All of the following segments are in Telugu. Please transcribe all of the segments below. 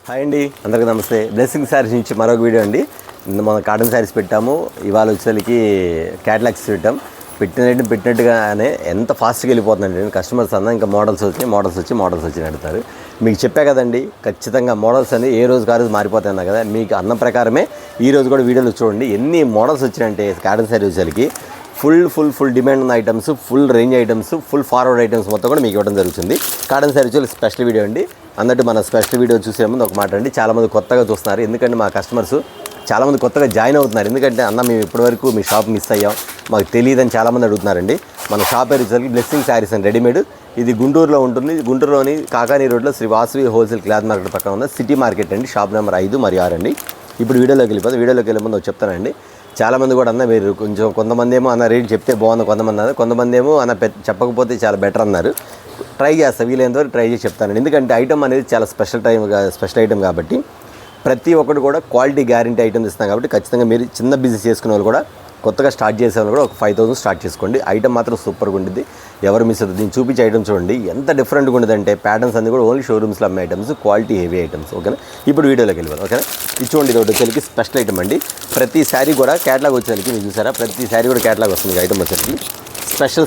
హాయ్ అండి, అందరికీ నమస్తే. బ్లెస్సింగ్ శారీస్ నుంచి మరొక వీడియో అండి. మన కాటన్ శారీస్ పెట్టాము. ఇవాళ వచ్చేసరికి క్యాటలాగ్స్ పెట్టినట్టుగానే ఎంత ఫాస్ట్గా వెళ్ళిపోతుందండి. కస్టమర్స్ అన్న ఇంకా మోడల్స్ వచ్చి అడుగుతారు. మీకు చెప్పా కదండి, ఖచ్చితంగా మోడల్స్ అనేది ఏ రోజు రోజు మారిపోతాయి అన్నా కదా. మీకు అన్న ప్రకారమే ఈ రోజు కూడా వీడియోలు చూడండి ఎన్ని మోడల్స్ వచ్చినాయంటే కాటన్ శారీ వచ్చేసరికి ఫుల్ డిమాండ్ ఉన్న items, full range items, full forward items మొత్తం కూడా మీకు ఇవ్వడం జరుగుతుంది. కాటన్ శారీ వచ్చి స్పెషల్ వీడియో అండి. అన్నట్టు మన స్పెషల్ వీడియో చూసే ముందు ఒక మాట అండి, చాలామంది కొత్తగా చూస్తున్నారు. ఎందుకంటే మా కస్టమర్స్ చాలామంది కొత్తగా జాయిన్ అవుతున్నారు. ఎందుకంటే అన్న మేము ఇప్పటివరకు మీ షాప్ మిస్ అయ్యాం, మాకు తెలియదని చాలామంది అడుగుతున్నారండి. మన షాప్ పేరు వచ్చేసరికి బ్లెస్సింగ్ శారీస్ అండ్ రెడీమేడ్. ఇది గుంటూరులో ఉంటుంది. గుంటూరులోని కాకానీ రోడ్లో Sri Vasavi wholesale cloth market పక్కన ఉన్న సిటీ మార్కెట్ అండి. షాప్ నెంబర్ 5 మరియు 6 అండి. ఇప్పుడు వీడియోలోకి వెళ్ళే ముందు చెప్తానండి. చాలామంది కూడా అన్న మీరు కొంతమంది ఏమో అన్న రేట్ చెప్తే బాగుంది, కొంతమంది ఏమో అన్న చెప్పకపోతే చాలా బెటర్ అన్నారు. ట్రై చేస్తా, వీలైనంత వరకు ట్రై చేసి చెప్తానండి. ఎందుకంటే ఐటమ్ అనేది చాలా స్పెషల్ ఐటమ్ కాబట్టి ప్రతి ఒక్కటి కూడా క్వాలిటీ గ్యారంటీ ఐటమ్ ఇస్తున్నాం కాబట్టి ఖచ్చితంగా మీరు చిన్న బిజినెస్ చేసుకునే వాళ్ళు కూడా, కొత్తగా స్టార్ట్ చేసే వాళ్ళు కూడా ఒక 5,000 స్టార్ట్ చేసుకోండి. ఐటమ్ మాత్రం సూపర్గా ఉంటుంది, ఎవరు మిస్ అవుతుంది. నేను చూపించే ఐటమ్ చూడండి ఎంత డిఫరెంట్గా ఉండదంటే ప్యాటర్న్స్ అన్ని కూడా ఓన్లీ షోరూమ్స్లో అమ్మే ఐటమ్స్, క్వాలిటీ హెవీ ఐటమ్స్. ఓకేనా, ఇప్పుడు వీడియోలోకి వెళ్ళిపోవాలి. ఓకేనా, ఇది చూడండి, ఇది ఒకటి వచ్చేసరికి స్పెషల్ ఐటమ్ అండి. ప్రతి శారీ కూడా క్యాటలాగ్ వచ్చేసరికి మీరు చూసారా, ప్రతి శారీ కూడా క్యాటలాగ్ వస్తుంది. ఐటమ్ వచ్చేసరికి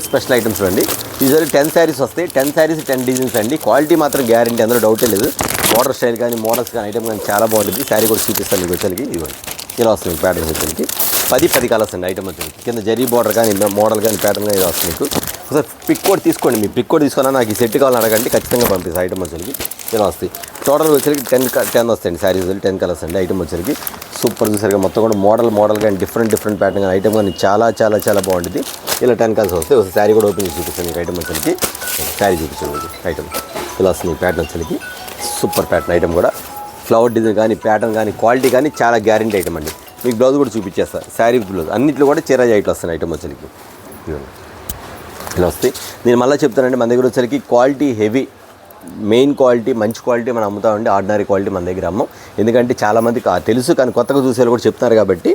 స్పెషల్ ఐటమ్స్ అండి. ఈసారి 10 శారీస్ వస్తాయి. 10 శారీస్ 10 డిజైన్స్ అండి. క్వాలిటీ మాత్రం గ్యారంటీ, అందులో డౌటే లేదు. బార్డర్ స్టైల్ కానీ, మోడల్స్ కానీ, ఐటమ్ కానీ చాలా బాగుంటుంది. శారీ కూడా చూపిస్తాను మీకు వచ్చేసరికి. ఇవ్వండి, ఇలా వస్తుంది ప్యాటర్న్స్ వచ్చేసరికి 10 కలర్స్ అండి. ఐటమ్ వచ్చేసరికి కింద జరీ బార్డర్ కానీ, మోడల్ కానీ, ప్యాటర్న్ కానీ వస్తుంది మీకు. ఒకసారి పిక్ కోడ్ తీసుకోండి. మీ పిక్ కోడ్ తీసుకున్నా నాకు ఈ సెట్ కావాలని అడగండి, ఖచ్చితంగా పంపిస్తాను. ఐటమ్ వచ్చేసరికి ఇలా వస్తాయి. టోటల్ వచ్చేసరికి 10 వస్తాయండి. శారీస్ 10 కలర్స్ అండి. ఐటమ్ వచ్చేసరికి సూపర్ చూసారుగా, మొత్తం కూడా మోడల్ కానీ, డిఫరెంట్ ప్యాటర్న్ కానీ, ఐటమ్ కానీ చాలా బాగుంటుంది. ఇలా 10 కలర్స్ వస్తాయి. ఒక శారీ కూడా ఓపెన్ చేసి చూపిస్తాను మీకు. ఐటమ్ వచ్చేసరికి శారీ చూపించండి. ఐటమ్ ఇలా వస్తుంది. ప్యాటర్న్ వచ్చేసరికి సూపర్ ప్యాటర్న్. ఐటమ్ కూడా ఫ్లవర్ డిజైన్ కానీ, ప్యాటర్న్ కానీ, క్వాలిటీ కానీ చాలా గ్యారంటీ ఐటమ్ అండి. మీకు బ్లౌజ్ కూడా చూపించేస్తాను. శారీ బ్లౌజ్ అన్నింటిలో కూడా చీర జాయిట్లు వస్తాయి. ఐటమ్ వచ్చేసరికి ఇలా వస్తాయి. నేను మళ్ళీ చెప్తానండి, మన దగ్గర వచ్చేసరికి క్వాలిటీ హెవీ, మెయిన్ క్వాలిటీ, మంచి క్వాలిటీ మనం అమ్ముతామండి. ఆర్డినరీ క్వాలిటీ మన దగ్గర అమ్మం. ఎందుకంటే చాలామంది తెలుసు, కానీ కొత్తగా చూసేవాళ్ళు కూడా చెప్తున్నారు కాబట్టి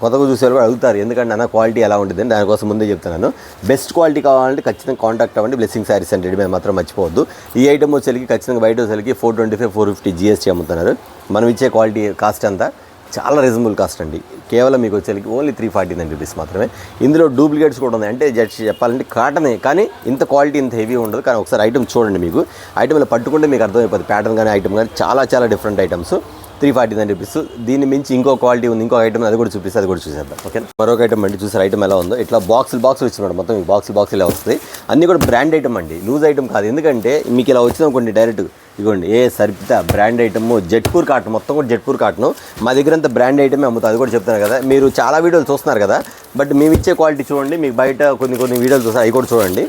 కొత్తగా చూసేవాళ్ళు కూడా అడుగుతారు. ఎందుకంటే అన్న క్వాలిటీ ఎలా ఉంటుందని, దానికోసం ముందే చెప్తున్నాను. బెస్ట్ క్వాలిటీ కావాలంటే ఖచ్చితంగా కాంటాక్ట్ అవ్వండి. బ్లెస్సింగ్ శారీస్ అండ్ రెడీమేడ్ మాత్రం మర్చిపోవద్దు. ఈ ఐటమ్ వచ్చేసరికి ఖచ్చితంగా బయట వచ్చేసరికి 425, 450 GST అమ్ముతున్నారు. మనం ఇచ్చే క్వాలిటీ కాస్ట్ అంతా చాలా రీజనబుల్ కాస్ట్ అండి. కేవలం మీకు వచ్చేసరికి ఓన్లీ 349 రూపీస్ మాత్రమే. ఇందులో డూప్లికేట్స్ కూడా ఉన్నాయి. అంటే జస్ట్ చెప్పాలంటే కాటనే, కానీ ఇంత క్వాలిటీ ఇంత హెవీ ఉండదు. కానీ ఒకసారి ఐటమ్ చూడండి, మీకు ఐటమ్లో పట్టుకుంటే మీకు అర్థమైపోతుంది. ప్యాటర్న్ కానీ, ఐటమ్ కానీ చాలా డిఫరెంట్ ఐటమ్స్. 349 రూపీస్. దీన్ని మించి ఇంకో క్వాలిటీ ఉంది, ఇంకో ఐటమ్ అది కూడా చూపిస్తే అది కూడా చూసేద్దాం. ఓకే, మరొక ఐటమ్ అండి. చూసారు ఐటమ్ ఎలా ఉందో, ఇట్లా బాక్సులు ఇచ్చినాడు. మొత్తం బాక్స్ ఇలా వస్తాయి. అన్నీ కూడా బ్రాండ్ ఐటమ్ అండి, లూజ్ ఐటమ్ కాదు. ఎందుకంటే మీకు ఇలా వచ్చింది అనుకోండి, డైరెక్ట్ ఇదిగోండి సరిపిత బ్రాండ్ ఐటమ్, జెట్పూర్ కాటన్, మొత్తం కూడా జెట్పూర్ కాటన్. మా దగ్గర అంతా బ్రాండ్ ఐటమే అమ్ముతాం. అది కూడా చెప్తాను కదా. మీరు చాలా వీడియోలు చూస్తున్నారు కదా, బట్ మేము ఇచ్చే క్వాలిటీ చూడండి. మీకు బయట కొన్ని వీడియోలు చూస్తారు, అవి కూడా చూడండి.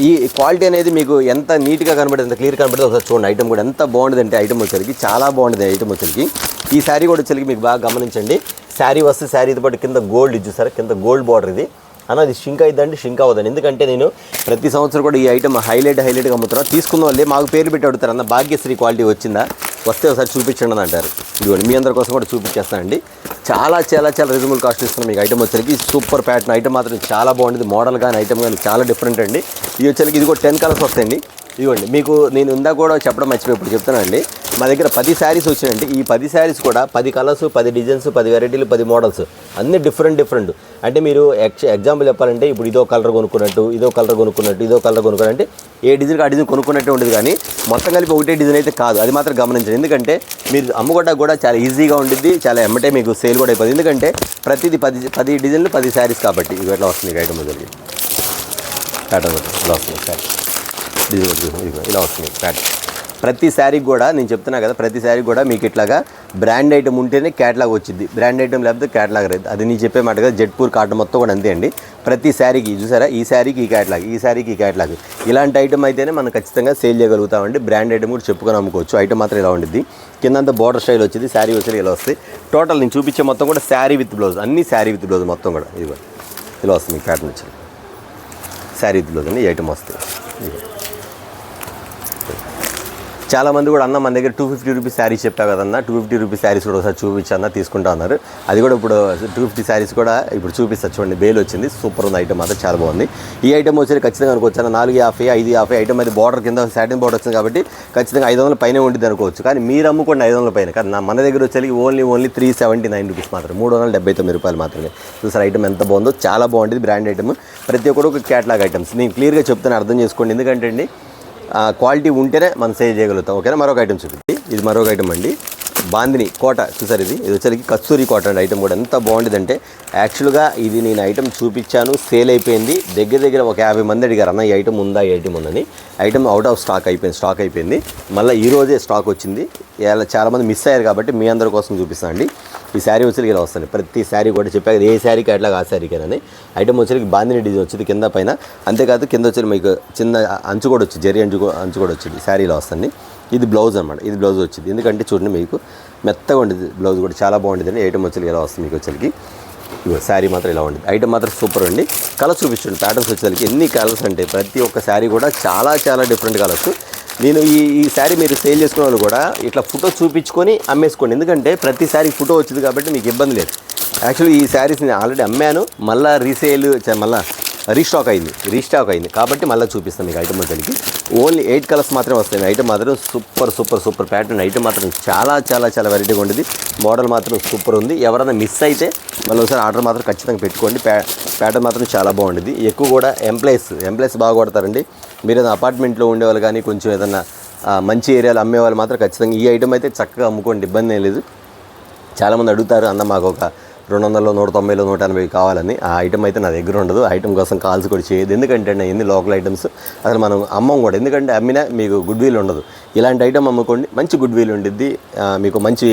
ఈ క్వాలిటీ అనేది మీకు ఎంత నీట్గా కనబడుతుంది, ఎంత క్లియర్ కనబడుతుంది ఒకసారి చూడండి. ఐటమ్ కూడా ఎంత బాగుంటుంది అంటే, ఐటమ్ వచ్చేసరికి చాలా బాగుంటుంది. ఐటమ్ వచ్చేసరికి ఈ శారీ కూడా వచ్చేసరికి మీకు బాగా గమనించండి. శారీ వస్తే శారీతో పాటు కింద గోల్డ్ చూసారా, కింద గోల్డ్ బార్డర్. ఇది అన్నది షింక్ అయిద్దండి, షింక్ అవ్వదండి. ఎందుకంటే నేను ప్రతి సంవత్సరం కూడా ఈ ఐటమ్ హైలైట్గా అమ్ముతున్నాను. తీసుకున్న వాళ్ళే మాకు పేరు పెట్టి అడుగుతారు, అన్న భాగ్యశ్రీ క్వాలిటీ వచ్చిందా, వస్తే ఒకసారి చూపించండి అని అంటారు. ఇదిగోండి మీ అందరి కోసం కూడా చూపించేస్తానండి. చాలా రీజనబుల్ కాస్ట్ ఇస్తున్నాం మీకు. ఐటమ్ వచ్చేసరికి సూపర్ ప్యాటర్న్. ఐటమ్ మాత్రం చాలా బాగుంటుంది. మోడల్ కానీ, ఐటమ్ కానీ చాలా డిఫరెంట్ అండి. ఇది వచ్చేసరికి ఇది కూడా 10 కలర్స్ వస్తాయండి. ఇదిగోండి మీకు నేను ఇందా కూడా చెప్పడం మర్చిపోయి ఇప్పుడు చెప్తానండి. మా దగ్గర 10 శారీస్ వచ్చినాయండి. ఈ 10 శారీస్ కూడా 10 కలర్స్, 10 డిజైన్స్, 10 వెరైటీలు, 10 మోడల్స్, అన్నీ డిఫరెంట్. అంటే మీరు ఎగ్జాంపుల్ చెప్పాలంటే, ఇప్పుడు ఇదో కలర్ కొనుక్కున్నట్టు, ఇదో కలర్ కొనుక్కున్నట్టు, ఏ డిజైన్ ఆ డిజైన్ కొనుక్కున్నట్టే ఉండదు. కానీ మొత్తం కలిపి ఒకటే డిజైన్ అయితే కాదు, అది మాత్రం గమనించండి. ఎందుకంటే మీరు అమ్ముకోవడానికి కూడా చాలా ఈజీగా ఉంటుంది, చాలా ఎమ్మటే మీకు సేల్ కూడా అయిపోతుంది. ఎందుకంటే ప్రతిదీ 10 డిజైన్లు 10 శారీస్ కాబట్టి. ఇది ఎట్లా వస్తుంది ఐటమ్ జరిగి ప్యాటర్న్ ఇలా వస్తుంది. డిజైన్ ఇలా వస్తుంది ప్యాటర్న్. ప్రతి శారీకి కూడా నేను చెప్తున్నా కదా, ప్రతి శారీ కూడా మీకు ఇట్లాగా బ్రాండ్ ఐటమ్ ఉంటేనే క్యాటలాగ్ వచ్చింది. బ్రాండ్ ఐటమ్ లేకపోతే క్యాటలాగ్ రాదు. అది నేను చెప్పే మాట కదా. జెట్పూర్ కాటన్ మొత్తం కూడా అంతే అండి. ప్రతి శారీకి చూసారా, ఈ శారీకి ఈ క్యాటలాగ్, ఈ శారీకి ఈ క్యాటలాగ్, ఇలాంటి ఐటమ్ అయితేనే మనం ఖచ్చితంగా సేల్ చేయగలుగుతామండి. బ్రాండ్ ఐటమ్ కూడా చెప్పుకొని అమ్ముకోవచ్చు. ఐటమ్ మాత్రం ఇలా ఉంటుంది. కిందంతా బార్డర్ స్టైల్ వచ్చింది. శారీ వచ్చి ఇలా వస్తాయి. టోటల్ నేను చూపించే మొత్తం కూడా శారీ విత్ బ్లౌజ్, అన్ని శారీ విత్ బ్లౌజ్ మొత్తం కూడా. ఇది ఇలా వస్తుంది మీకు ప్యాటర్న్ వచ్చింది. శారీ విత్ బ్లౌజ్ అండి ఈ ఐటమ్ వస్తాయి. చాలామంది కూడా అన్న మన దగ్గర 250 రూపీస్ శారీస్ చెప్పా కదన్నా, 250 రూపీస్ శారీస్ కూడా ఒకసారి చూపించన్నా తీసుకుంటా ఉన్నారు. అది కూడా ఇప్పుడు 250 శారీస్ కూడా ఇప్పుడు చూపిస్తా చూడండి. బేల్ వచ్చింది, సూపర్ ఉంది ఐటమ్ మాత్రం చాలా బాగుంది. ఈ ఐటమ్ వచ్చి ఖచ్చితంగా అనుకోవచ్చు 450, 550 ఐటమ్ అది బార్డర్ కింద సాటిన్ బార్డర్ వచ్చింది కాబట్టి ఖచ్చితంగా 500 పైన ఉంటుంది అనుకోవచ్చు. కానీ మీరు అమ్ముకోండి 500 పైన కానీ మన దగ్గర వచ్చేసరికి ఓన్లీ 379 రూపీస్ మాత్రం, 379 రూపాయలు మాత్రమే. చూసారు ఐటమ్ ఎంత బాగుందో, చాలా బాగుంటుంది బ్రాండ్ ఐటమ్. ప్రతి ఒక్కరు ఒక క్యాటలాగ్ ఐటమ్స్ నేను క్లియర్గా చెప్తాను, అర్థం చేసుకోండి. ఎందుకంటే అండి క్వాలిటీ ఉంటేనే మనం సేల్ చేయగలుగుతాం. ఓకేనా. మరొక ఐటమ్ చూపించి, ఇది మరొక ఐటమ్ అండి, బాందిని కోట. చూసారు ఇది వచ్చేసరికి కస్తూరి కోట అండి. ఐటమ్ కూడా ఎంత బాగుంటుందంటే యాక్చువల్గా ఇది నేను ఐటమ్ చూపించాను, సేల్ అయిపోయింది. దగ్గర ఒక 50 మంది అడిగారు అన్న ఈ ఐటమ్ ఉందా, ఈ ఐటమ్ ఉందని. ఐటమ్ అవుట్ ఆఫ్ స్టాక్ అయిపోయింది. మళ్ళీ ఈ రోజే స్టాక్ వచ్చింది. చాలామంది మిస్ అయ్యారు కాబట్టి మీ అందరి కోసం చూపిస్తాను అండి. ఈ శారీ వచ్చేసరికి ఇలా వస్తుంది. ప్రతి శారీ కూడా చెప్పాక ఏ శారీకి అట్లాగా ఆ శారీకేనని. ఐటమ్ వచ్చేసరికి బాందిని డిజైన్ వచ్చింది కింద పైన, అంతేకాదు కింద వచ్చి మీకు చిన్న అంచు కూడా వచ్చింది, జరి అంచు కూడా వచ్చింది. శారీలో వస్తుంది. ఇది బ్లౌజ్ అనమాట, ఇది బ్లౌజ్ వచ్చింది. ఎందుకంటే చూడండి మీకు మెత్తగా ఉండేది బ్లౌజ్ కూడా చాలా బాగుంటుంది అండి. ఐటమ్ వచ్చేసరికి ఇలా వస్తుంది మీకు వచ్చేసరికి. ఇగో శారీ మాత్రం ఇలా ఉండేది. ఐటమ్ మాత్రం సూపర్ అండి. కలర్స్ చూపించండి, ప్యాటర్న్స్ వచ్చేసరికి ఎన్ని కలర్స్ అంటే ప్రతి ఒక్క శారీ కూడా చాలా డిఫరెంట్ కలర్స్. నేను ఈ శారీ మీరు సేల్ చేసుకునే వాళ్ళు కూడా ఇట్లా ఫోటో చూపించుకొని అమ్మేసుకోండి. ఎందుకంటే ప్రతి శారీ ఫోటో వచ్చింది కాబట్టి మీకు ఇబ్బంది లేదు. యాక్చువల్లీ ఈ శారీస్ నేను ఆల్రెడీ అమ్మాను, మళ్ళీ మళ్ళీ రీస్టాక్ అయింది కాబట్టి మళ్ళీ చూపిస్తాను మీకు. ఐటమ్ వచ్చేసరికి ఓన్లీ 8 కలర్స్ మాత్రమే వస్తాయి. ఐటమ్ మాత్రం సూపర్ ప్యాటర్న్. ఐటమ్ మాత్రం చాలా వెరైటీగా ఉండేది. మోడల్ మాత్రం సూపర్ ఉంది. ఎవరైనా మిస్ అయితే మళ్ళీ ఒకసారి ఆర్డర్ మాత్రం ఖచ్చితంగా పెట్టుకోండి. ప్యాటర్న్ మాత్రం చాలా బాగుండేది. ఎక్కువ కూడా ఎంప్లాయీస్ బాగా కొడతారండి. మీరు ఏదైనా అపార్ట్మెంట్లో ఉండేవాళ్ళు కానీ కొంచెం ఏదైనా మంచి ఏరియాలో అమ్మేవాళ్ళు మాత్రం ఖచ్చితంగా ఈ ఐటమ్ అయితే చక్కగా అమ్ముకోండి, ఇబ్బంది ఏం లేదు. చాలామంది అడుగుతారు అన్న మాకు ఒక 200, 190, 180 కావాలని. ఆ ఐటమ్ అయితే నా దగ్గర ఉండదు. ఐటమ్ కోసం కాల్స్ కూడా చేయదు. ఎందుకంటే ఎన్ని లోకల్ ఐటమ్స్ అసలు మనం అమ్మం కూడా. ఎందుకంటే అమ్మినా మీకు గుడ్ విల్ ఉండదు. ఇలాంటి ఐటమ్ అమ్ముకోండి, మంచి గుడ్ విల్ ఉండిద్ది. మీకు మంచి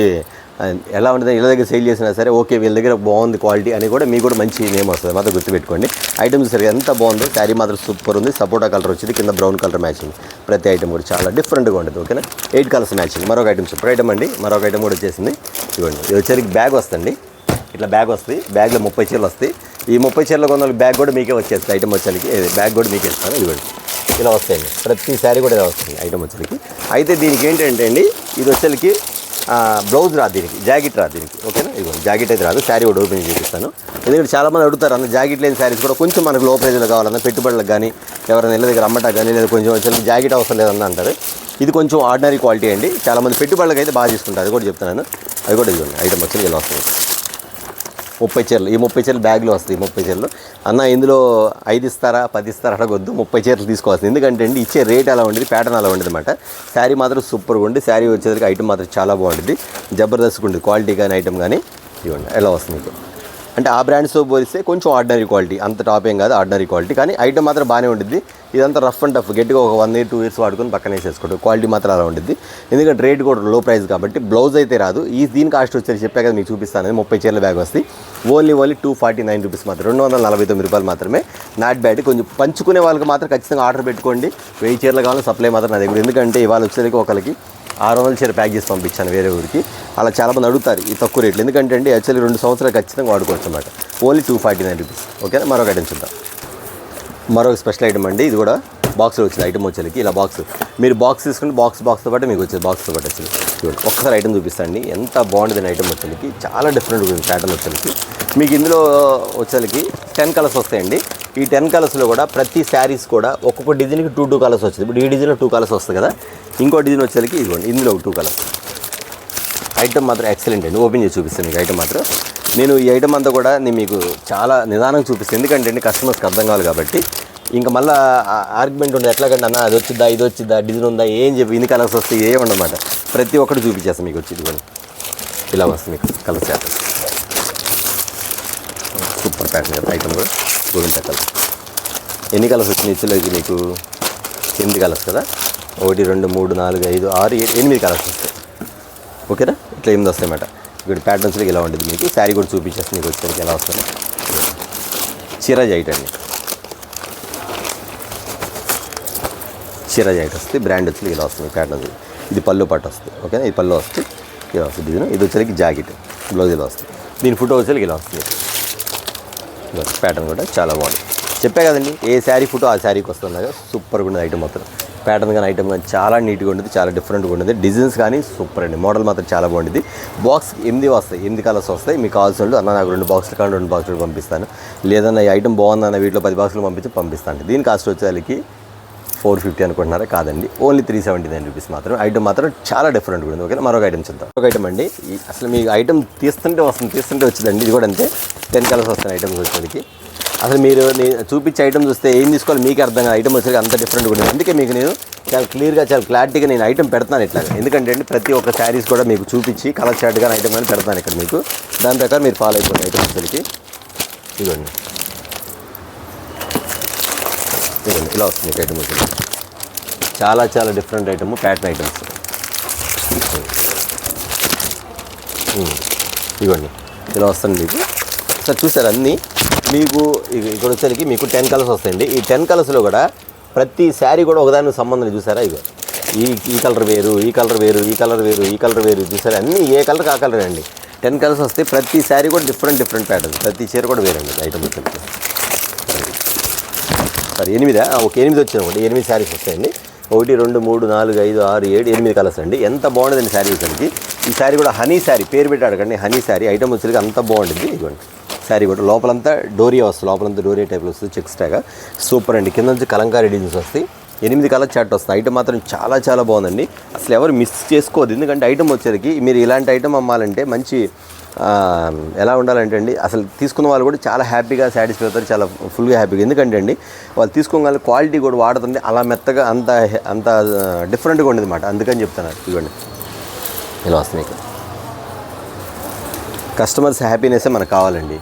ఎలా ఉంటుంది, ఇళ్ళ దగ్గర సేల్ చేసినా సరే ఓకే వీళ్ళ దగ్గర బాగుంది క్వాలిటీ అని కూడా మీకు కూడా మంచి నేమ్ వస్తుంది. మాత్రం గుర్తుపెట్టుకోండి. ఐటమ్ సరిగా ఎంత బాగుందో. శారీ మాత్రం సూపర్ ఉంది. సపోటా కలర్ వచ్చింది, కింద బ్రౌన్ కలర్ మ్యాచింగ్. ప్రతి ఐటమ్ కూడా చాలా డిఫరెంట్గా ఉంటుంది. ఓకేనా. 8 కలర్స్ మ్యాచింగ్. మరొక ఐటమ్ సూపర్ ఐటమ్ అండి. మరొక ఐటమ్ కూడా వచ్చేసింది. ఇవ్వండి, ఇది వచ్చేసరికి బ్యాగ్ వస్తుంది. ఇట్లా బ్యాగ్ వస్తుంది. బ్యాగ్లో 30 చీరలు వస్తాయి. ఈ 30 చీరల కొన్న బ్యాగ్ కూడా మీకే వచ్చేస్తుంది. ఐటమ్ వచ్చేసరికి బ్యాగ్ కూడా మీకే ఇస్తాను. ఇవ్వండి, ఇలా వస్తాయండి. ప్రతి శారీ కూడా ఇలా వస్తుంది ఐటమ్ వచ్చేసరికి. అయితే దీనికి ఏంటంటే అండి, ఇది వచ్చేసరికి బ్లౌజ్ రాదు, దీనికి జాకెట్ రాదు దీనికి. ఓకేనా. ఇదిగోండి, జాకెట్ అయితే రాదు. శారీ కూడా ఓపెన్ చూపిస్తాను. ఎందుకంటే చాలామంది అడుగుతారు అన్న జాకెట్ లేని శారీస్ కూడా కొంచెం మనకు లో ప్రైజ్లో కావాలన్నా, పెట్టుబడులకు కానీ ఎవరైనా ఇళ్ళ దగ్గర అమ్మటా కానీ లేదా కొంచెం వచ్చేసరికి జాకెట్ అవసరం లేదన్న అంటారు. ఇది కొంచెం ఆర్డినరీ క్వాలిటీ అండి. చాలామంది పెట్టుబడులకు అయితే బాగా తీసుకుంటారు. అది కూడా చెప్తున్నాను. అది కూడా ఇదిగోండి ఐటమ్ వచ్చి ఇలా వస్తుంది. 30 చీరలు. ఈ 30 చీరలు బ్యాగ్లో వస్తాయి. 30 చీరలు అన్న ఇందులో 5 ఇస్తారా 10 ఇస్తారా అడగొద్దు. 30 చీరలు తీసుకోవాల్సింది. ఎందుకంటే అండి ఇచ్చే రేట్ అలా ఉండేది, ప్యాటర్న్ అలా ఉండేది అనమాట. శారీ మాత్రం సూపర్గా ఉండి, శారీ వచ్చేసరికి ఐటమ్ మాత్రం చాలా బాగుంటుంది. జబర్దస్త్గా ఉంటుంది క్వాలిటీ కానీ ఐటమ్ కానీ. ఇవ్వండి ఎలా వస్తుంది మీకు. అంటే ఆ బ్రాండ్స్తో పోలిస్తే కొంచెం ఆర్డినరీ క్వాలిటీ, అంత టాప్ ఏం కాదు, ఆర్డినరీ క్వాలిటీ. కానీ ఐటమ్ మాత్రం బాగానే ఉంటుంది. ఇదంతా రఫ్ అండ్ టఫ్ గట్టిగా ఒక 1 year 2 years వాడుకొని పక్కన వేసేసుకోవడం. క్వాలిటీ మాత్రం అలా ఉంటుంది. ఎందుకంటే రేట్ కూడా లో ప్రైస్ కాబట్టి. బ్లౌజ్ అయితే రాదు. దీని కాస్ట్ వచ్చేసి చెప్పా కదా మీకు చూపిస్తాను. 30 చీరల బ్యాగ్ వస్తాయి. ఓన్లీ 249 రూపీస్ మాత్రం, 249 రూపాయలు మాత్రమే. Not bad. కొంచెం పంచుకునే వాళ్ళకి మాత్రం ఖచ్చితంగా ఆర్డర్ పెట్టుకోండి. 1000 చీరలు కావాలని సప్లై మాత్రం నా దగ్గర. ఎందుకంటే ఇవాళ వచ్చేసరికి ఒకరికి 600 చీర ప్యాక్ చేసి పంపించాను వేరే ఊరికి. అలా చాలామంది అడుగుతారు ఈ తక్కువ రేట్లు. ఎందుకంటే అండి యాక్చువల్లీ 2 సంవత్సరాలు ఖచ్చితంగా వాడుకోవచ్చు అన్నమాట. Only 249 rupees. ఓకేనా. మరొక ఐటమ్ చూద్దాం. మరొక స్పెషల్ ఐటమ్ అండి. ఇది కూడా బాక్స్లో వచ్చింది ఐటమ్ వచ్చేసరికి. ఇలా బాక్స్ మీరు బాక్స్ తీసుకుంటే బాక్స్తో పాటు మీకు వచ్చేది బాక్స్తో పాటు వచ్చింది. ఒక్కసారి ఐటమ్ చూపిస్తాండి. ఎంత బాగుంటుంది ఐటమ్ వచ్చేసరికి. చాలా డిఫరెంట్గా ఉంది ప్యాటర్న్ వచ్చేసరికి. మీకు ఇందులో వచ్చేసరికి 10 కలర్స్ వస్తాయండి. ఈ 10 కలర్స్లో కూడా ప్రతి శారీస్ కూడా ఒక్కొక్క డిజైన్కి 2 కలర్స్ వచ్చింది. ఇప్పుడు ఈ డిజైన్లో 2 కలర్స్ వస్తాయి కదా. ఇంకో డిజైన్ వచ్చేసరికి ఇదిగోండి, ఇందులో 2 కలర్స్. ఐటమ్ మాత్రం ఎక్సలెంట్ అండి. ఓపెన్ చేసి చూపిస్తాను మీకు ఐటమ్ మాత్రం. నేను ఈ ఐటమ్ అంతా కూడా నేను మీకు చాలా నిదానంగా చూపిస్తాను. ఎందుకంటే అండి కస్టమర్స్కి అర్థం కావాలి కాబట్టి. ఇంకా మళ్ళీ ఆర్గ్యుమెంట్ ఉండదు. ఎట్లాగంటే అన్న అది వచ్చిద్దా, ఇది వచ్చిద్దా, డిజైన్ ఉందా, ఏం చెప్పి ఇన్ని కలర్స్ వస్తాయి ఏం ఉండమాట. ప్రతి ఒక్కటి చూపించేస్తాను మీకు వచ్చి. ఇదిగోండి ఇలా వస్తుంది మీకు కలర్స్ ప్యాటర్న్. సూపర్ ప్యాటర్న్ కదా ఐటమ్ కూడా. గోవింద కలర్. ఎన్ని కలర్స్ వచ్చినాయి ఇచ్చేలోకి మీకు? 8 కలర్స్ కదా. 1 2 3 4 5 6 7 8 కలర్స్ వస్తాయి. ఓకేనా. ఇట్లా 8 వస్తాయి అన్నమాట. ఇక్కడ ప్యాటర్న్స్లో ఇలా ఉంటుంది మీకు. శారీ కూడా చూపించేస్తుంది మీకు వచ్చేసరికి ఎలా వస్తుంది. చిరాజ్ ఐట్ అండి. చిరాజ్ ఐట్ వస్తుంది. బ్రాండ్ వచ్చి ఇలా వస్తుంది ప్యాటర్న్స్. ఇది పళ్ళు పాటు వస్తుంది. ఓకేనా. ఇది పళ్ళు వస్తుంది ఇలా వస్తుంది. ఇది వచ్చేసరికి జాకెట్, బ్లౌజ్ ఇలా వస్తుంది. దీని ఫోటో వచ్చేసరికి ఇలా వస్తుంది. ప్యాటర్న్ కూడా చాలా బాగుంది. చెప్పే కదండి ఏ శారీ ఫోటో ఆ శారీకి వస్తుంది. సూపర్గా ఉండేది ఐటమ్ మొత్తం. ప్యాటర్న్ కానీ ఐటమ్ కానీ చాలా నీట్గా ఉంటుంది, చాలా డిఫరెంట్గా ఉంటుంది. డిజైన్స్ కానీ సూపర్ అండి. మోడల్ మాత్రం చాలా బాగుంటుంది. బాక్స్ 8 వస్తాయి, 8 కలర్స్ వస్తాయి. మీకు కావాల్సిన వాళ్ళు అన్న నాకు 2 బాక్సులు కానీ 2 బాక్సులు పంపిస్తాను, లేదన్నా ఈ ఐటమ్ బాగుందన్న వీటిలో 10 బాక్సులు పంపిస్తాను. దీని కాస్ట్ వచ్చేసరికి 450 అనుకుంటున్నారా? కాదండి, ఓన్లీ 379 రూపీస్ మాత్రం. ఐటమ్ మాత్రం చాలా డిఫరెంట్గా ఉంది. ఓకేనా, మరొక ఐటమ్ చూద్దాం. ఒక ఐటమ్ అండి, అసలు మీకు ఐటమ్ తీస్తుంటే వచ్చిందండి. ఇది కూడా అంతే, 10 కలర్స్ వస్తాయి ఐటమ్స్ వచ్చేసరికి. అసలు మీరు నేను చూపించే ఐటమ్ చూస్తే ఏం తీసుకోవాలి మీకు అర్థం కాదు. ఐటమ్ వచ్చేసరికి అంత డిఫరెంట్గా ఉంటుంది. అందుకే మీకు నేను చాలా క్లియర్గా, చాలా క్లారిటీగా నేను ఐటమ్ పెడతాను ఇట్లా. ఎందుకంటే అండి ప్రతి ఒక్క శారీస్ కూడా మీకు చూపించి కలర్ చార్ట్ కానీ ఐటమ్ కానీ పెడతాను ఇక్కడ మీకు. దాని ప్రకారం మీరు ఫాలో అయిపోండి. ఐటమ్ వచ్చేసరికి ఇదిగోండి, ఇలా వస్తుంది మీకు ఐటమ్ వచ్చేసరికి. చాలా చాలా డిఫరెంట్ ఐటమ్, ప్యాటర్న్ ఐటమ్స్. ఇవ్వండి, ఇలా వస్తుంది మీకు. సార్ చూసారు అన్నీ మీకు ఇక్కడ వచ్చేసరికి మీకు 10 కలర్స్ వస్తాయండి. ఈ 10 కలర్స్లో కూడా ప్రతి శారీ కూడా ఒకదానికి సంబంధం చూసారా? ఇగో ఈ కలర్ వేరు, ఈ కలర్ వేరు, ఈ కలర్ వేరు, ఈ కలర్ వేరు చూసారా? అన్నీ ఏ కలర్ ఆ కలర్ అండి. 10 కలర్స్ వస్తే ప్రతి శారీ కూడా డిఫరెంట్ ప్యాటర్న్స్, ప్రతి చీర కూడా వేరండి ఐటమ్ వచ్చేసరికి. సారీ 8 ఒక 8 వచ్చింది ఒకటి, 8 శారీస్ వస్తాయండి. 1 2 3 4 5 6 7 8 కలర్స్ అండి. ఎంత బాగుంటుందండి శారీ వచ్చేసరికి. ఈ శారీ కూడా హనీ శారీ, పేరు పెట్టి అడగండి, హనీ శారీ. ఐటమ్ వచ్చేసరికి అంత బాగుంటుంది. ఇదిగోండి శారీ కూడా లోపలంతా డోరియా వస్తుంది, లోపలంతా డోరియా టైప్లో వస్తుంది, చెక్స్ ట్యాగా సూపర్ అండి. కింద నుంచి కలంకారీ డిజైన్స్ వస్తాయి, 8 కలర్ చాట్ వస్తుంది. ఐటమ్ మాత్రం చాలా చాలా బాగుందండి. అసలు ఎవరు మిస్ చేసుకోవద్దు. ఎందుకంటే ఐటమ్ వచ్చేసరికి మీరు ఇలాంటి ఐటమ్ అమ్మాలంటే మంచి ఎలా ఉండాలంటే అండి, అసలు తీసుకున్న వాళ్ళు కూడా చాలా హ్యాపీగా సాటిస్ఫై అవుతారు, చాలా ఫుల్గా హ్యాపీగా. ఎందుకంటే అండి వాళ్ళు తీసుకోగల క్వాలిటీ కూడా వాడుతుంది, అలా మెత్తగా అంత డిఫరెంట్గా ఉండేది అన్నమాట. అందుకని చెప్తున్నారు. ఇవ్వండి, ఇలా వస్తుంది మీకు. కస్టమర్స్ హ్యాపీనెస్సే మనకు కావాలండి.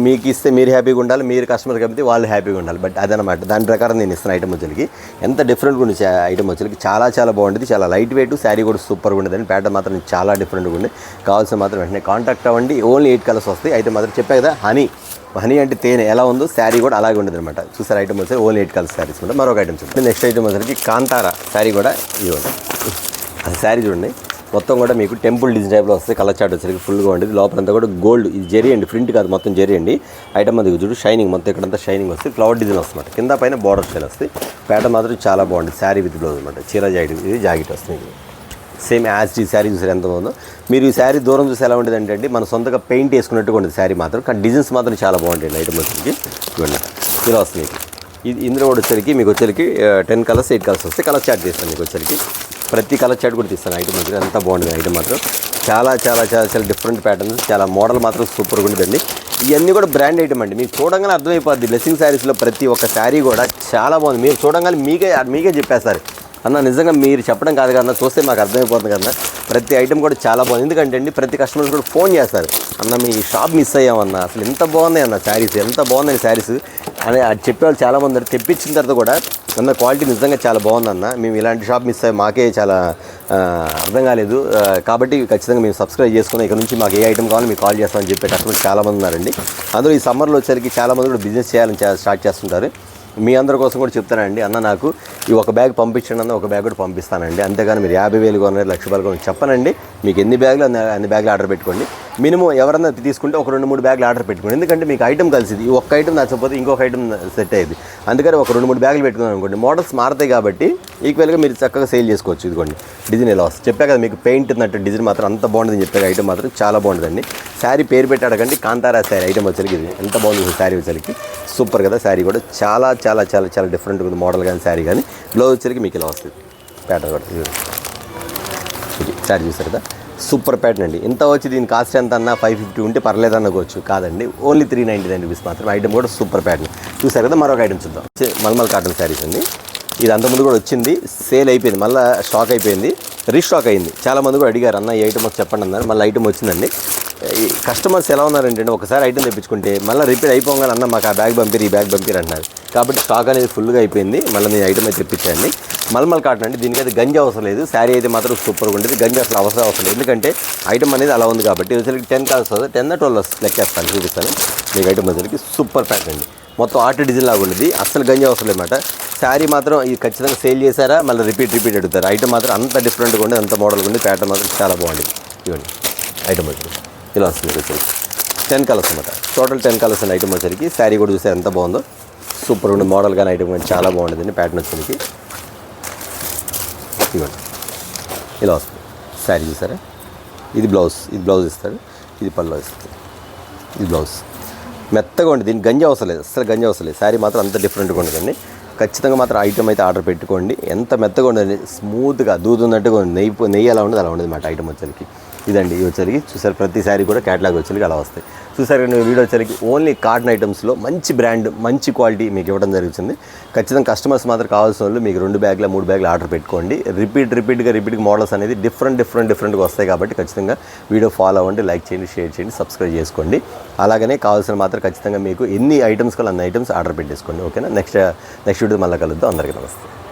మీకు ఇస్తే మీరు హ్యాపీగా ఉండాలి, మీరు కస్టమర్కి అమ్మితే వాళ్ళు హ్యాపీగా ఉండాలి. బట్ అదనమాట, దాని ప్రకారం నేను ఇస్తాను ఐటమ్ వచ్చేసరికి. ఎంత డిఫరెంట్గా ఉంది ఐటమ్ వచ్చేసరికి, చాలా చాలా బాగుంటుంది, చాలా లైట్ వెయిట్. శారీ కూడా సూపర్గా ఉండేదండి. ప్యాటర్న్ మాత్రం చాలా డిఫరెంట్గా ఉంది. కావాల్సిన మాత్రం వెంటనే కాంటాక్ట్ అవ్వండి. ఓన్లీ 8 కలర్స్ వస్తాయి. అయితే మాత్రం చెప్పా కదా, హనీ అంటే తేనె ఎలా ఉందో శారీ కూడా అలాగే ఉండదు అనమాట. చూసారు ఐటమ్ వచ్చేసరికి ఓన్లీ 8 కలర్స్ శారీస్ ఉంటాయి. మరొక ఐటమ్ చూడండి. నెక్స్ట్ ఐటమ్ వచ్చేసరికి కాంతారా శారీ కూడా ఇవ్వండి. అది శారీ చూడండి, మొత్తం కూడా మీకు టెంపుల్ డిజైన్ టైప్లో వస్తుంది. కలర్ చార్ట్ వచ్చేసరికి ఫుల్గా ఉంటుంది. లోపలంతా కూడా గోల్డ్, ఇది జెరీ అండి, ప్రింట్ కాదు, మొత్తం జెరీ అండి. ఐటమ్ అది చూడు షైనింగ్, మొత్తం ఇక్కడంతా షైనింగ్ వస్తుంది. ఫ్లవర్ డిజైన్ వస్తుంది, కింద పైన బార్డర్ స్టైల్ వస్తుంది. ప్యాటర్న్ మాత్రం చాలా బాగుంటుంది. శారీ విత్ బ్లౌజ్ అనమాట, చీర జాకెట్, ఇది జాకెట్ వస్తుంది. సేమ్ యాజ్ ఈ శారీ చూసారు ఎంత బాగుందో. మీరు ఈ శారీ దూరం చూసి ఎలా ఉంటుంది అంటే మన సొంతగా పెయింట్ వేసుకున్నట్టుగా ఉంటుంది శారీ మాత్రం. కానీ డిజైన్స్ మాత్రం చాలా బాగుంటాయి. ఐటమ్ వచ్చేసరికి చూడండి ఇలా వస్తుంది. ఇది ఇందులో కూడా వచ్చేసరికి మీకు వచ్చేసరికి 10 కలర్స్ 8 కలర్స్ వస్తాయి. కలర్ చార్ట్ చేస్తాను మీకు వచ్చేసరికి. ప్రతి కలర్ చార్ట్ కూడా తీస్తాను ఐటమ్ వచ్చి. అంత బాగుంటుంది ఐటమ్ మాత్రం. చాలా చాలా చాలా చాలా డిఫరెంట్ ప్యాటర్న్స్, చాలా మోడల్ మాత్రం సూపర్గా ఉంటుందండి. ఇవన్నీ కూడా బ్రాండ్ ఐటమ్ అండి. మీకు చూడంగానే అర్థమైపోద్ది. బ్లెస్సింగ్ శారీస్లో ప్రతి ఒక్క శారీ కూడా చాలా బాగుంది. మీరు చూడంగానే మీకే చెప్పేస్తారు అన్న, నిజంగా మీరు చెప్పడం కాదు కదన్నా, చూస్తే మాకు అర్థమైపోతుంది కదన్నా. ప్రతి ఐటమ్ కూడా చాలా బాగుంది. ఎందుకంటే అండి ప్రతి కస్టమర్స్ కూడా ఫోన్ చేస్తారు, అన్న మీ షాప్ మిస్ అయ్యామన్నా, అసలు ఎంత బాగున్నాయి అన్న శారీస్, ఎంత బాగున్నాయి శారీస్ అని చెప్పేవాళ్ళు చాలామంది. తెప్పించిన తర్వాత కూడా అన్న క్వాలిటీ నిజంగా చాలా బాగుందన్న, మేము ఇలాంటి షాప్ మిస్ అయ్యి మాకే చాలా అర్థం కాలేదు, కాబట్టి ఖచ్చితంగా మేము సబ్స్క్రైబ్ చేసుకున్నాం, ఇక్కడ నుంచి మాకు ఏ ఐటమ్ కావాలో మీకు కాల్ చేస్తామని చెప్పే కస్టమర్స్ చాలామంది ఉన్నారండి. అందులో ఈ సమ్మర్లో వచ్చేసరికి చాలామంది కూడా బిజినెస్ చేయాలని స్టార్ట్ చేస్తుంటారు. మీ అందరి కోసం కూడా చెప్తానండి, అన్న నాకు ఈ ఒక బ్యాగ్ పంపించండి అన్న, ఒక బ్యాగ్ కూడా పంపిస్తానండి. అంతేగాని మీరు 50,000 కొన్నారు, 1,00,000 కొన్నారు చెప్పనండి. మీకు ఎన్ని బ్యాగులు అన్ని బ్యాగులు ఆర్డర్ పెట్టుకోండి. మినిమం ఎవరన్నా తీసుకుంటే ఒక 2-3 బ్యాగులు ఆర్డర్ పెట్టుకోండి. ఎందుకంటే మీకు ఐటమ్ కలిసింది, ఈ ఒక్క ఐటమ్ నచ్చకపోతే ఇంకొక ఐటమ్ సెట్ అయ్యింది. అందుకని ఒక 2-3 బ్యాగులు పెట్టుకున్నాను అనుకోండి, మోడల్స్ మారుతాయి కాబట్టి ఈక్వల్గా మీరు చక్కగా సేల్ చేసుకోవచ్చు. ఇదిగోండి డిజైన్ ఎలా వస్తుంది చెప్పా కదా మీకు, పెయింట్ ఉన్నట్టు డిజైన్ మాత్రం అంత బాగుంటుందని చెప్పాక ఐటమ్ మాత్రం చాలా బాగుంటుందండి. శారీ పేరు పెట్టి అడగండి, కాంతారా శారీ ఐటమ్ వచ్చరికి. ఇది ఎంత బాగుంది శారీ వచ్చరికి, సూపర్ కదా. శారీ కూడా చాలా చాలా చాలా చాలా డిఫరెంట్గా ఉంది. మోడల్ కానీ శారీ కానీ. బ్లౌజ్ వచ్చరికి మీకు ఇలా వస్తుంది ప్యాటర్న్ కూడా. ఇది శారీ చూసారు కదా, సూపర్ ప్యాటర్న్ అండి. ఇంత వచ్చి దీని కాస్ట్ ఎంత అన్నా 550 ఉంటే పర్లేదు అనుకోవచ్చు, కాదండి ఓన్లీ 399 రూపీస్ మాత్రం. ఐటమ్ కూడా సూపర్ ప్యాటర్న్ చూసారు కదా. మరొక ఐటమ్ చూద్దాం. మల్మల్ కాటన్ శారీస్ అండి. ఇది అంతకుముందు కూడా వచ్చింది, సేల్ అయిపోయింది, మళ్ళీ స్టాక్ అయిపోయింది, రీస్టాక్ అయింది. చాలామంది కూడా అడిగారు అన్న ఈ ఐటమ్ చెప్పండి అన్నారు. మళ్ళీ ఐటమ్ వచ్చిందండి. ఈ కస్టమర్స్ ఎలా ఉన్నారంటే ఒకసారి ఐటమ్ తెప్పించుకుంటే మళ్ళీ రిపీట్ అయిపోగానే అన్న మాకు ఆ బ్యాగ్ పంపిరు, ఈ బ్యాగ్ పంపిరు అంటున్నారు. కాబట్టి స్టాక్ అనేది ఫుల్గా అయిపోయింది. మళ్ళీ నేను ఐటమ్ అయితే తెప్పించండి. మల్మల్ కాటన్ అండి. దీనికైతే గంజి అవసరం లేదు. శారీ అయితే మాత్రం సూపర్గా ఉంటుంది. గంజి అసలు అవసరం లేదు, ఎందుకంటే ఐటమ్ అనేది అలా ఉంది కాబట్టి. వచ్చేసరికి 10 కలర్స్ వస్తుంది, 10-12 లెక్కేస్తాను, చూపిస్తాను మీకు. ఐటమ్ వచ్చేసరికి సూపర్ ప్యాటర్న్ అండి. మొత్తం ఆర్ట్ డిజైన్ లాగా ఉండేది, అసలు గంజి అవసరం లేదన్నమాట. శారీ మాత్రం ఇది ఖచ్చితంగా సేల్ చేశారా మళ్ళీ రిపీట్ అడుగుతారు. ఐటమ్ మాత్రం అంత డిఫరెంట్గా ఉండేది, అంత మోడల్గా ఉంది. ప్యాటర్న్ మాత్రం చాలా బాగుంటుంది. ఇవ్వండి ఐటమ్ వచ్చి ఇలా వస్తుంది వచ్చేసరికి 10 కలర్స్ అనమాట. టోటల్ 10 కలర్స్ అండి ఐటమ్ వచ్చేసరికి. శారీ కూడా చూస్తే ఎంత బాగుందో, సూపర్ ఉండే మోడల్ కానీ ఐటమ్ కానీ చాలా బాగుంటుందండి. ప్యాటర్న్ వచ్చేసరికి ఇవ్వండి ఇలా వస్తుంది. శారీ చూసారా, ఇది బ్లౌజ్ ఇస్తాడు, ఇది పళ్ళు ఇస్తుంది, ఇది బ్లౌజ్. మెత్తగా ఉంటుంది, దీనికి గంజి అవసరం లేదు, అసలు గంజి అవసరం లేదు. శారీ మాత్రం అంత డిఫరెంట్గా ఉంటుందండి. ఖచ్చితంగా మాత్రం ఐటమ్ అయితే ఆర్డర్ పెట్టుకోండి. ఎంత మెత్తగా ఉండదు, స్మూత్గా దూదున్నట్టుగా నెయ్యి ఎలా ఉండదు అలా ఉండదు అన్నమాట ఐటమ్ వచ్చేసరికి. ఇదండి ఇది వచ్చేసరికి చూసారు, ప్రతి శారీ కూడా క్యాటలాగ్ వచ్చేసరికి అలా వస్తాయి. చూసారు కానీ వీడియో వచ్చేసరికి ఓన్లీ కాటన్ ఐటమ్స్లో మంచి బ్రాండ్ మంచి క్వాలిటీ మీకు ఇవ్వడం జరుగుతుంది. ఖచ్చితంగా కస్టమర్స్ మాత్రం కావాల్సిన వాళ్ళు మీకు 2 బ్యాగులు 3 బ్యాగులు ఆర్డర్ పెట్టుకోండి. రిపీట్గా మోడల్స్ అనేది డిఫరెంట్గా వస్తాయి కాబట్టి ఖచ్చితంగా వీడియో ఫాలో అవ్వండి, లైక్ చేయండి, షేర్ చేయండి, సబ్స్క్రైబ్ చేసుకోండి. అలాగనే కావాల్సిన మాత్రం ఖచ్చితంగా మీకు ఎన్ని ఐటమ్స్ కావాలి అన్ని ఐటమ్స్ ఆర్డర్ పెట్టేసుకోండి. ఓకేనా? నెక్స్ట్ వీడియో మళ్ళీ కలుద్దాం. అందరికీ నమస్తే.